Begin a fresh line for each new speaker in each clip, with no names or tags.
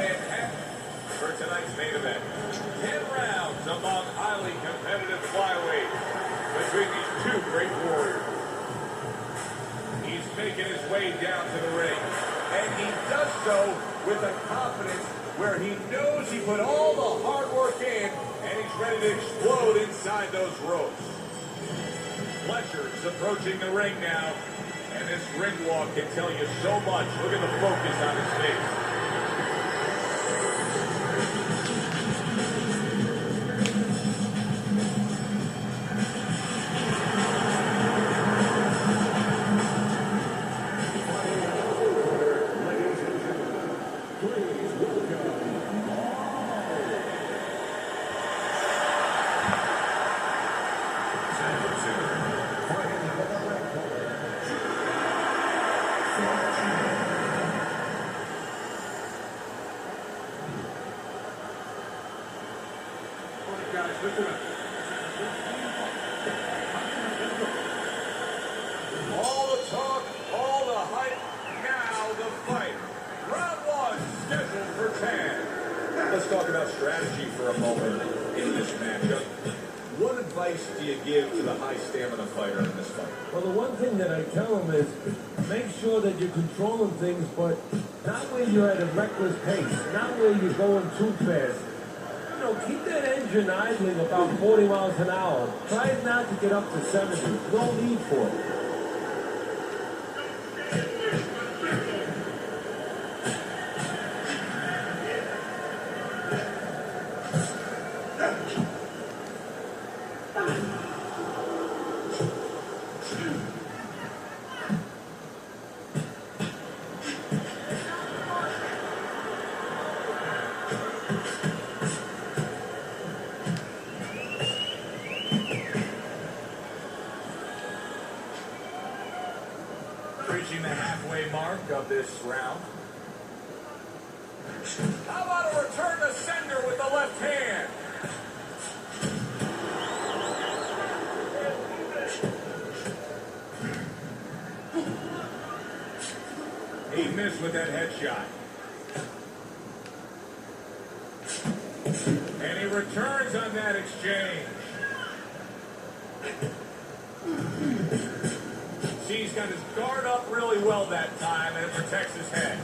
Manhattan for tonight's main event. 10 rounds among highly competitive flyweights between these two great warriors. He's making his way down to the ring, and he does so with a confidence where he knows he put all the hard work in, and he's ready to explode inside those ropes. Fletcher is approaching the ring now, and this ring walk can tell you so much. Look at the focus on his face. Listen up. All the talk, all the hype, now the fight. Round one, scheduled for 10. Let's talk about strategy for a moment in this matchup. What advice do you give to the high stamina fighter in this fight?
Well, the one thing that I tell him is make sure that you're controlling things, but not where you're at a reckless pace, not where you're going too fast. Keep that engine idling about 40 miles an hour. Try not to get up to 70. No need for it.
Reaching the halfway mark of this round. How about a return to sender with the left hand? He missed with that headshot. And he returns on that exchange. He's got his guard up really well that time, and it protects his head.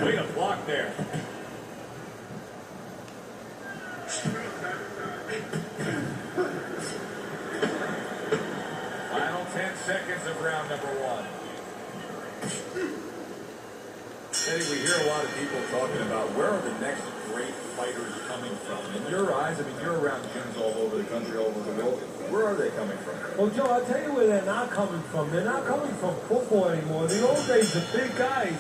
Way to block there. Final 10 seconds of round number one. Eddie, we hear a lot of people talking about where are the next great fighters coming from. In your eyes, I mean, you're around gyms all over the country, all over the world. Where are they coming from?
Well, Joe, I'll tell you where they're not coming from. They're not coming from football anymore. In the old days, the big guys,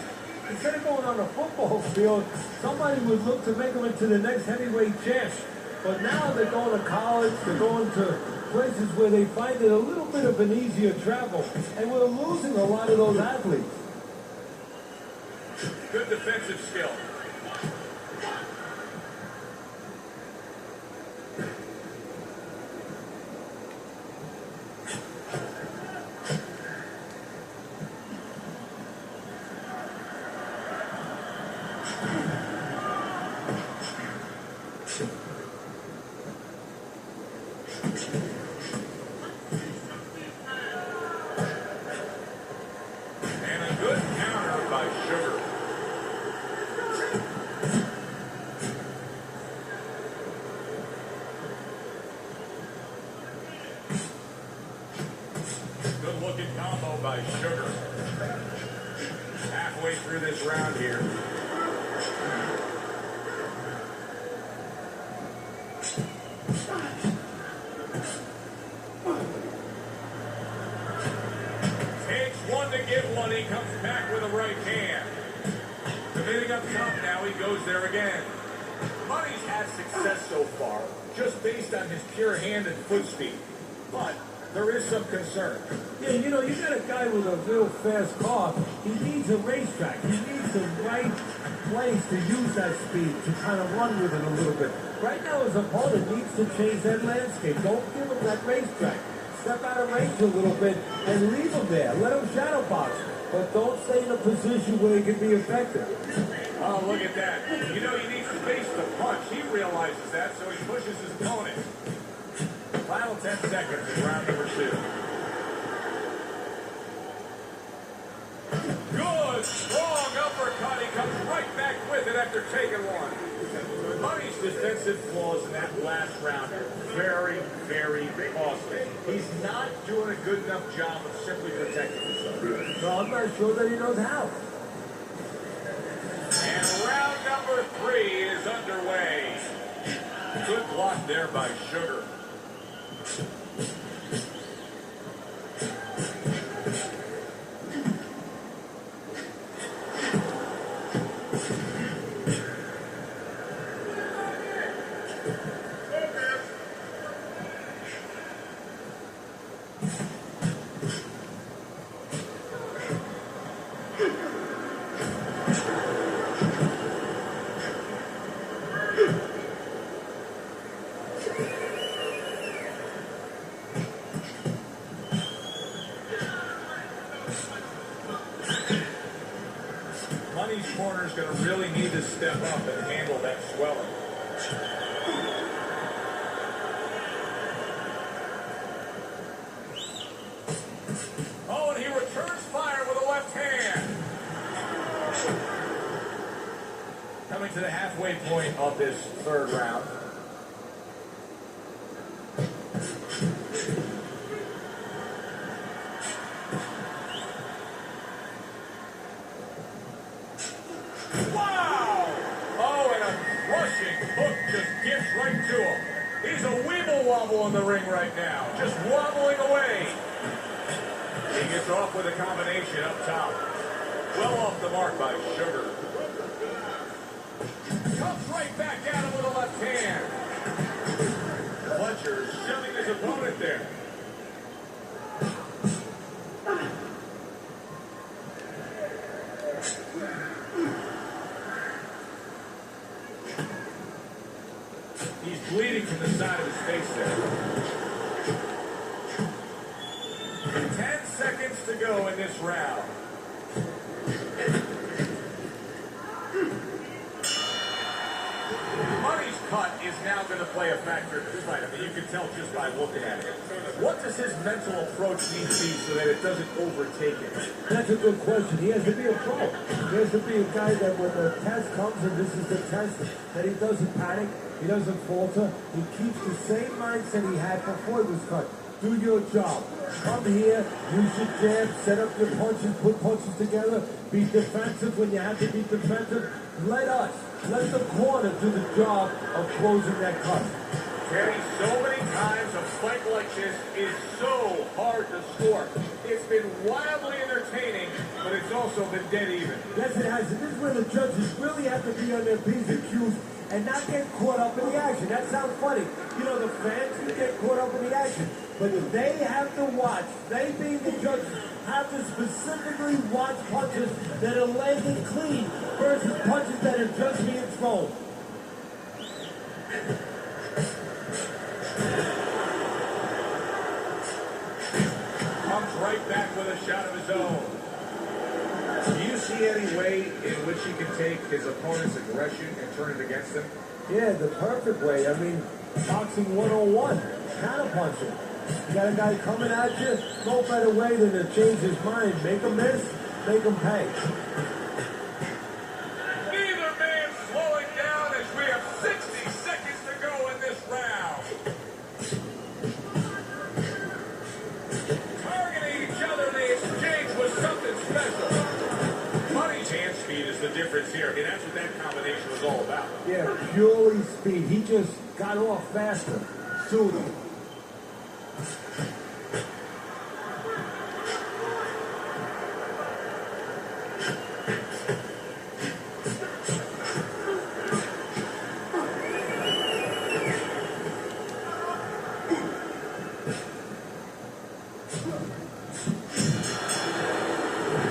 instead of going on a football field, somebody would look to make them into the next heavyweight champ. But now they're going to college, they're going to places where they find it a little bit of an easier travel. And we're losing a lot of those athletes.
Good defensive skill. And a good counter by Sugar. Good looking combo by Sugar. Halfway through this round here. Takes one to get one. He comes back with a right hand. Committing up top now. He goes there again. Money's had success so far, just based on his pure hand and foot speed. But there is some concern.
Yeah, you got a guy with a real fast car. He needs a racetrack. He needs the right plays to use that speed, to kind of run with it a little bit. Right now, his opponent needs to change that landscape. Don't give him that racetrack. Step out of range a little bit and leave him there. Let him shadow box. But don't stay in a position where he can be effective.
Oh, look at that. You know, he needs space to punch. He realizes that, so he pushes his opponent. Final 10 seconds in round number 2. Good, strong uppercut. He comes right back with it after taking one. Money's defensive flaws in that last round are very, very costly. He's not doing a good enough job of simply protecting himself.
So I'm not sure that he knows how.
And round number 3 is underway. Good block there by Sugar. Money's corner is going to really need to step up and handle that swelling. Oh, and he returns fire with a left hand. Coming to the halfway point of this third round. Right to him. He's a weeble wobble in the ring right now. Just wobbling away. He gets off with a combination up top. Well off the mark by Sugar. Comes right back at him with a left hand. Fletcher shoving his opponent there. He's bleeding from the side of his face there. 10 seconds to go in this round. Money's cut is now going to play a factor tonight. I mean, you can tell just by looking at it. What does his mental approach need to be so that it doesn't overtake him?
That's a good question. He has to be a pro. He has to be a guy that when the test comes, and this is the test, that he doesn't panic, he doesn't falter, he keeps the same mindset he had before he was cut. Do your job. Come here, use your jab, set up your punches, put punches together, be defensive when you have to be defensive. Let the corner do the job of closing that cut.
Terry, so many times a fight like this is so hard to score. It's been wildly entertaining, but it's also been dead even.
Yes, it has. And this is where the judges really have to be on their P's and Q's and not get caught up in the action. That sounds funny. You know, the fans can get caught up in the action. But they have to watch. They being the judges have to specifically watch punches that are landing clean versus punches that are just being thrown.
Comes right back with a shot of his own. Do you see any way in which he can take his opponent's aggression and turn it against him?
Yeah, the perfect way. I mean, boxing 101, counter punching. You got a guy coming at you, no better way than to change his mind. Make him miss, make him pay.
Neither man slowing down as we have 60 seconds to go in this round. Targeting each other, the exchange was something special. Money's hand speed is the difference here. I mean, that's what that combination was all about.
Yeah, purely speed. He just got off faster, sooner.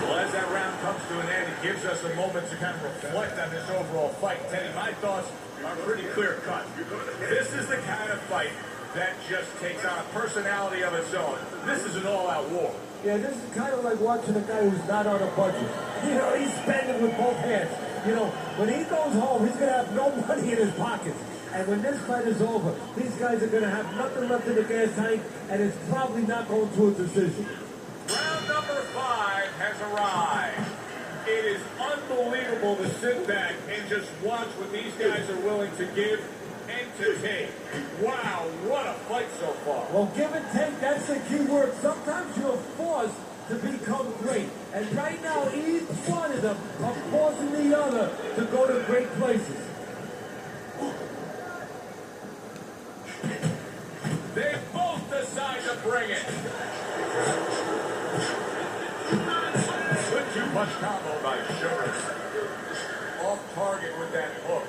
Well, as that round comes to an end, it gives us a moment to to kind of reflect on this overall fight, Teddy, my thoughts are pretty clear-cut. This is the kind of fight that just takes on a personality of its own. This is an all-out war.
Yeah, this is kind of like watching a guy who's not on a budget. You know, he's spending with both hands. You know, when he goes home, he's going to have no money in his pockets. And when this fight is over, these guys are going to have nothing left in the gas tank, and it's probably not going to a decision.
Round number 5 has arrived. It is unbelievable to sit back and just watch what these guys are willing to give and to take. Wow, what a fight so far.
Well, give and take, that's the key word. Sometimes you're forced to become great. And right now, each one of them are forcing the other to go to great places.
They both decide to bring it. Good two-punch combo by Sugar. Off target with that hook.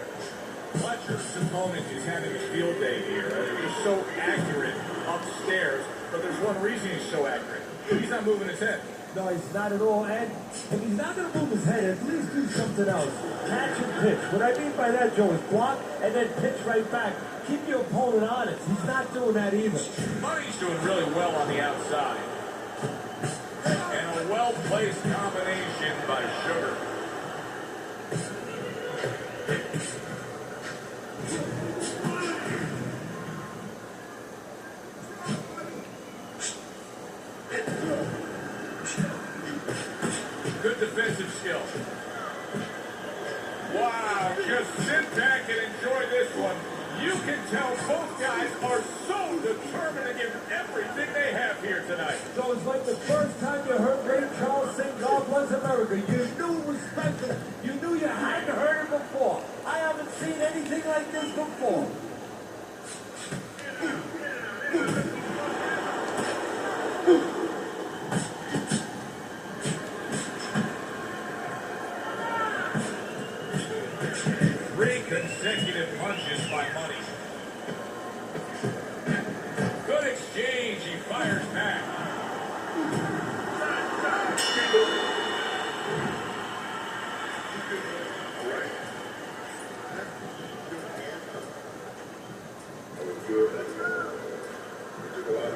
Fletcher's opponent is having a field day here. He's so accurate upstairs, but there's one reason he's so accurate. He's not moving his head.
No, he's not at all. And if he's not going to move his head, at least do something else. Catch and pitch. What I mean by that, Joe, is block and then pitch right back. Keep your opponent honest. He's not doing that either.
Money's doing really well on the outside. And a well-placed combination by Sugar. Good defensive skill. Wow, just sit back and enjoy this one. You can tell both guys are so determined to give everything they have here tonight.
So it's like the first time you heard Ray Charles sing God Bless America. You knew respect him. You knew you hadn't heard it before. I haven't seen anything like this before.
Three consecutive punches by Money. Good exchange. He fires back.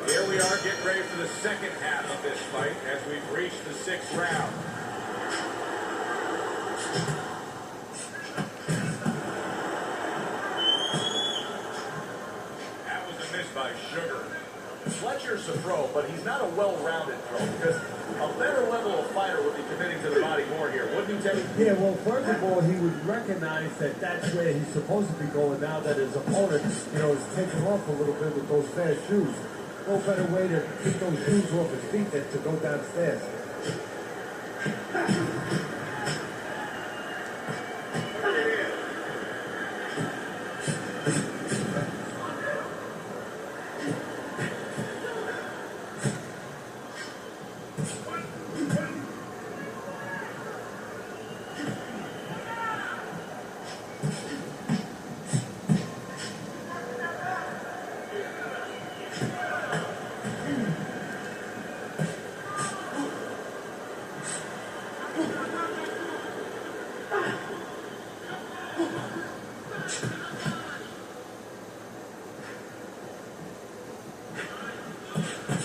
Here we are getting ready for the second half of this fight as we've reached the 6th round. By Sugar. Fletcher's a throw, but he's not a well-rounded throw because a better level of fighter would be committing to the body more here, wouldn't he, Teddy?
Yeah, well, first of all, he would recognize that that's where he's supposed to be going now that his opponent, you know, is taking off a little bit with those fast shoes. No better way to keep those shoes off his feet than to go downstairs.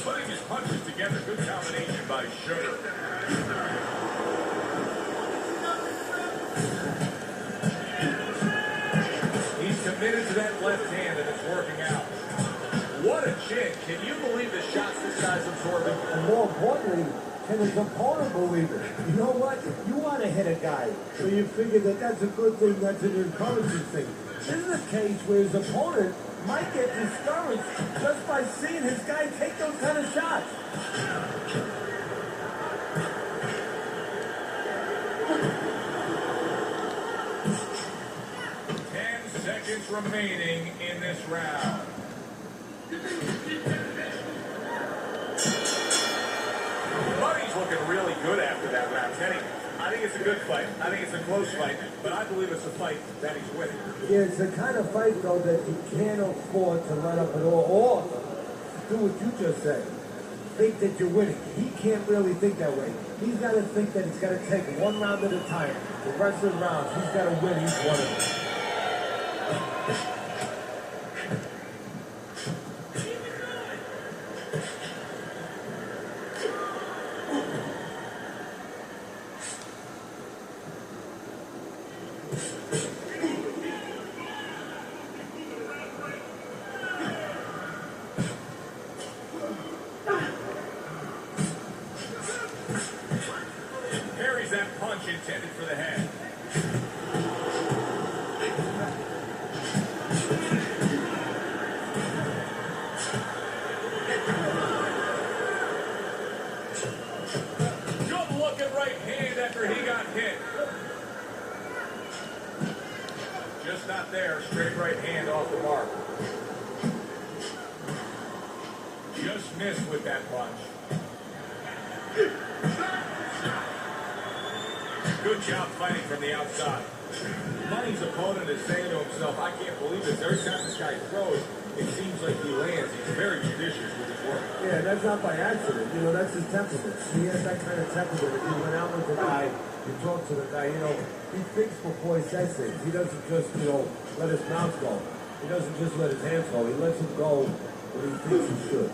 Putting his punches together, good combination by Sugar. He's committed to that left hand and it's working out. What a chin. Can you believe the shots this guy's absorbing? And more importantly, can his opponent believe it? You know what? You want to hit a guy, so you figure that that's a good thing, that's an encouraging thing. This is a case where his opponent might get discouraged just by seeing his guy take those kind of shots.
10 seconds remaining in this round. Buddy's looking really good after that round, Kenny. I think it's a good fight. I think it's a close fight, but I believe it's a fight that he's winning.
Yeah, it's the kind of fight, though, that he can't afford to let up at all, or do what you just said. Think that you're winning. He can't really think that way. He's got to think that he's got to take one round at a time. The rest of the rounds, he's got to win each one of them.
Parries that punch intended for the head. Good looking right hand after he got hit. Just not there. Straight right hand off the mark. Just missed with that punch. Good job fighting from the outside. Money's opponent is saying to himself, I can't believe this. Every time this guy throws, it seems like he lands. He's very judicious with his work.
Yeah, that's not by accident. You know, that's his temperament. He has that kind of temperament. If he went out with the guy, you talk to the guy, you know, he thinks before he says things. He doesn't just, you know, let his mouth go. He doesn't just let his hands go. He lets him go when he thinks he should.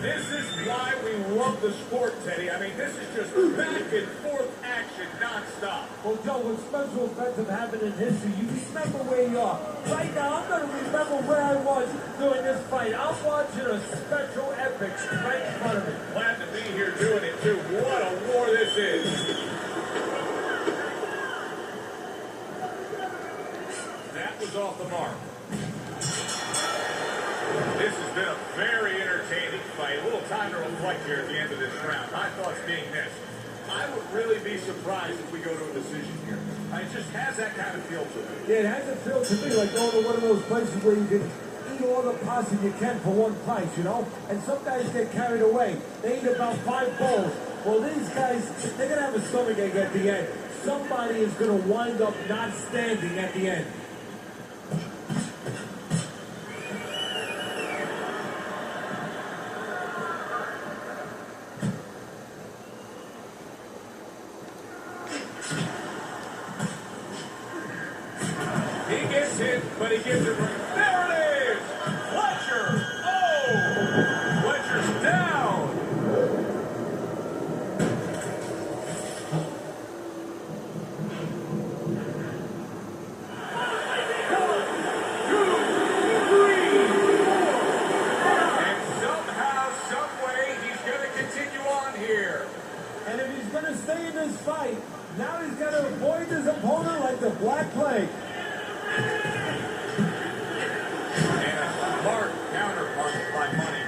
This is why we love the sport, Teddy. I mean, this is just back and forth action nonstop.
Well, Joe, when special events have happened in history, you remember where you are. Right now, I'm going to remember where I was during this fight. I'm watching a special epic right in front of me.
Glad to be here doing it, too. What a war this is. That was off the mark. This has been a very entertaining fight. A little time to reflect here at the end of this round. My thoughts being this. I would really be surprised if we go to a decision here. It just has that kind of feel to it.
Yeah, it has a feel to me like going to one of those places where you can eat all the pasta you can for one price, you know? And some guys get carried away. They eat about 5 bowls. Well, these guys, they're going to have a stomachache at the end. Somebody is going to wind up not standing at the end.
He gets hit, but he gives it right. There it is! Fletcher! Oh! Fletcher's down! 1, 2, 3, 4. And somehow, some way, he's going to continue on here.
And if he's going to stay in this fight, now he's got to avoid his opponent like the Black Plague.
And a smart counterpunch by Money.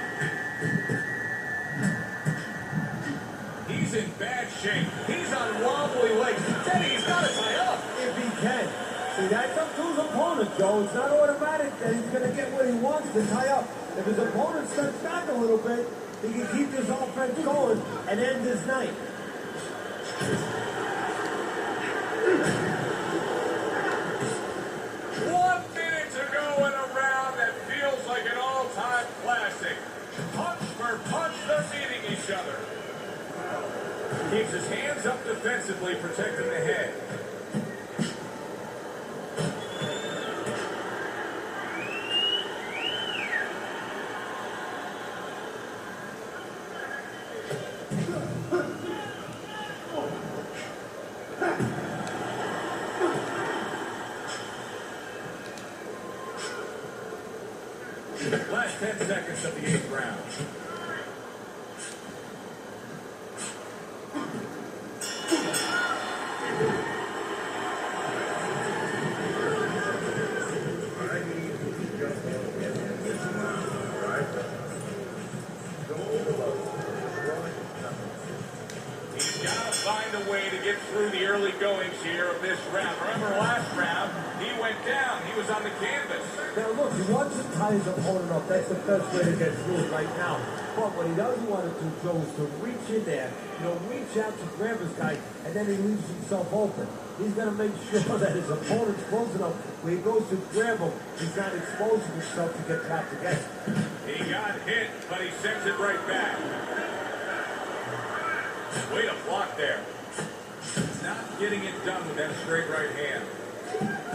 He's in bad shape. He's on wobbly legs. Teddy, he's got to tie up.
If he can. See, that's up to his opponent, Joe. It's not automatic that he's going to get what he wants to tie up. If his opponent steps back a little bit, he can keep this offense going and end this night.
1 minute to go in a round that feels like an all-time classic. Punch for punch, they're meeting each other. Keeps his hands up defensively, protecting the head. Last 10 seconds of the 8th round. a way to get through the early goings here of this round. Remember last round, he went down. He was on the canvas.
Now look, he wants to tie his opponent up. That's the best way to get through it right now. But what he doesn't want to do, Joe, is to reach in there, reach out to grab his guy, and then he leaves himself open. He's going to make sure that his opponent's close enough when he goes to grab him, he's not exposing himself to get trapped again.
He got hit, but he sends it right back. Way to block there. He's not getting it done with that straight right hand.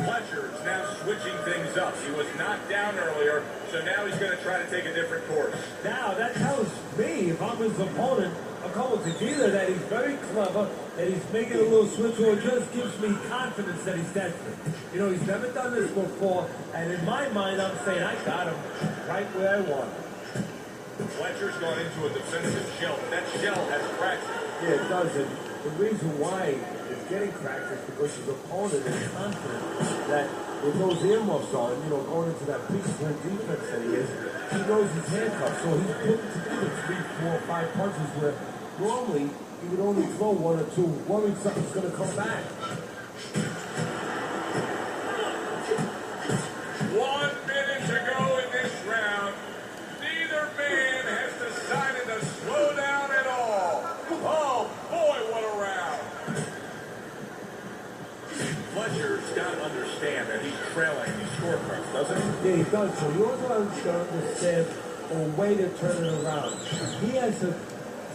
Fletcher is now switching things up. He was knocked down earlier, so now he's going to try to take a different course.
Now, that tells me, if I'm his opponent, a couple things. Either that he's very clever, that he's making a little switch, or it just gives me confidence that he's desperate. He's never done this before, and in my mind, I'm saying, I got him right where I want him.
Fletcher's gone into a defensive shell. That shell has cracks.
Yeah, it does. And the reason why it's getting cracked is because his opponent is confident that with those earmuffs on, going into that big full defense that he is, he knows he's handcuffed. So he's putting together 3, 4, 5 punches where normally he would only throw 1 or 2, worrying something's going to come back.
1 minute to go in this round. Neither man has decided to slow down at all. Oh, boy, what a round. Fletcher's got to understand that he's trailing these scorecards, doesn't he?
Yeah, he does. So he also has to understand a way to turn it around. He has to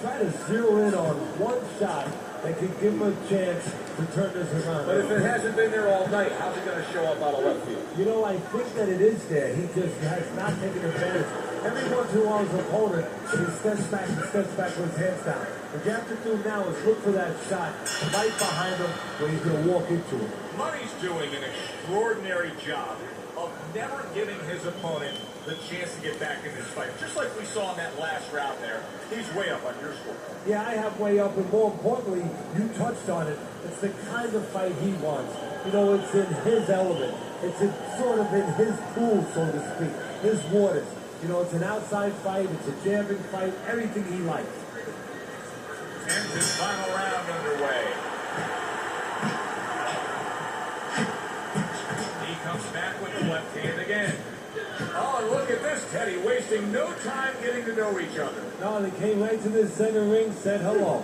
try to zero in on one shot that can give him a chance to turn this around.
But if it hasn't been there all night, how's it going to show up out of left field?
I think that it is there. He just has not taken advantage. Every once in a while, his opponent, he steps back with his hands down. What you have to do now is look for that shot right behind him where he's going to walk into it.
Money's doing an extraordinary job of never giving his opponent the chance to get back in this fight. Just like we saw in that last round there, he's way up on your score.
Yeah, I have way up, and more importantly, you touched on it. It's the kind of fight he wants. It's in his element. It's sort of in his pool, so to speak, his waters. It's an outside fight. It's a jabbing fight. Everything he likes.
And his final round underway. He comes back with the left hand again. Oh, and look at this, Teddy, wasting no time getting to know each other.
No, they came right to the center ring, said hello.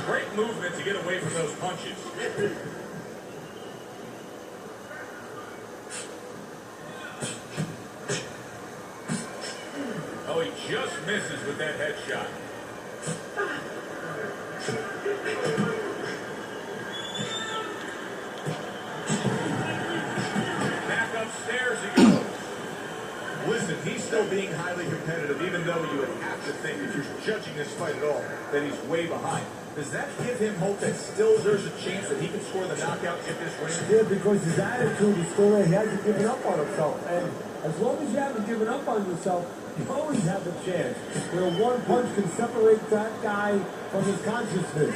Great movement to get away from those punches. Oh, he just misses with that headshot. Back upstairs he goes. Listen, he's still being highly competitive, even though you would have to think, if you're judging this fight at all, that he's way behind. Does that give him hope that still there's a chance that he can score the knockout if this wins?
Yeah, because his attitude is still there. He hasn't given up on himself. And as long as you haven't given up on yourself, you always have a chance. One punch can separate that guy from his consciousness.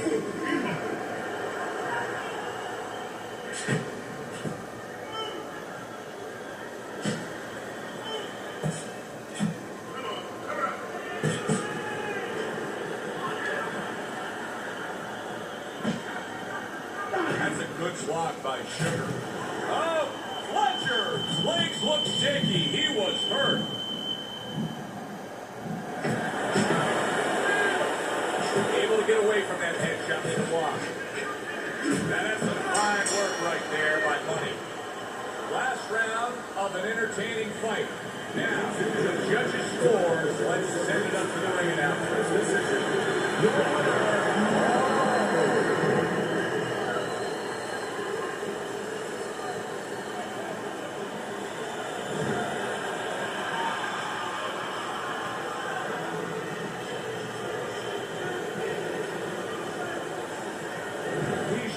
That's a good block by Sugar. Oh, Fletcher's legs look shaky. He was hurt. Able to get away from that headshot with the block. Now that's some fine work right there by Money. Last round of an entertaining fight. Now, the judges' scores. Let's send it up to the ring announcers. This is your winner.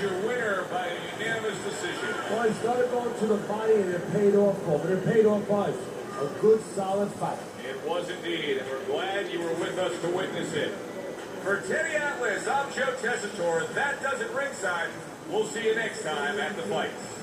Your winner by unanimous decision.
Well, he started going to the body and it paid off for him. And it paid off us. A good, solid fight.
It was indeed, and we're glad you were with us to witness it. For Teddy Atlas, I'm Joe Tessitore. That does it ringside. We'll see you next time at the fights.